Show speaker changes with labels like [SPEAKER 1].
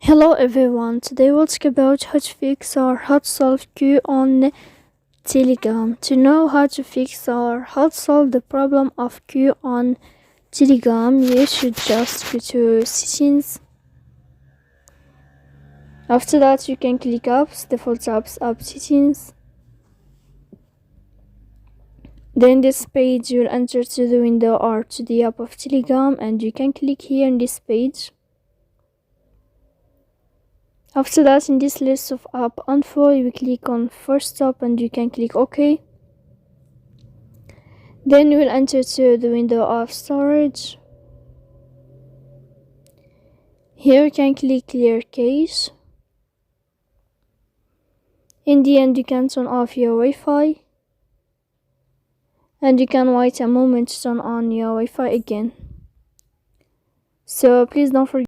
[SPEAKER 1] Hello everyone, today we'll talk about how to fix or how to solve queue on Telegram. To know how to fix or how to solve the problem of queue on Telegram, you should just go to settings. After that, you can click apps, default apps, app settings. Then this page, you'll enter to the window or to the app of Telegram, and you can click here in this page. After that, in this list of app info, you click on first stop and you can click OK. Then you will enter to the window of storage. Here you can click clear cache. In the end, you can turn off your Wi-Fi. And you can wait a moment to turn on your Wi-Fi again. So please don't forget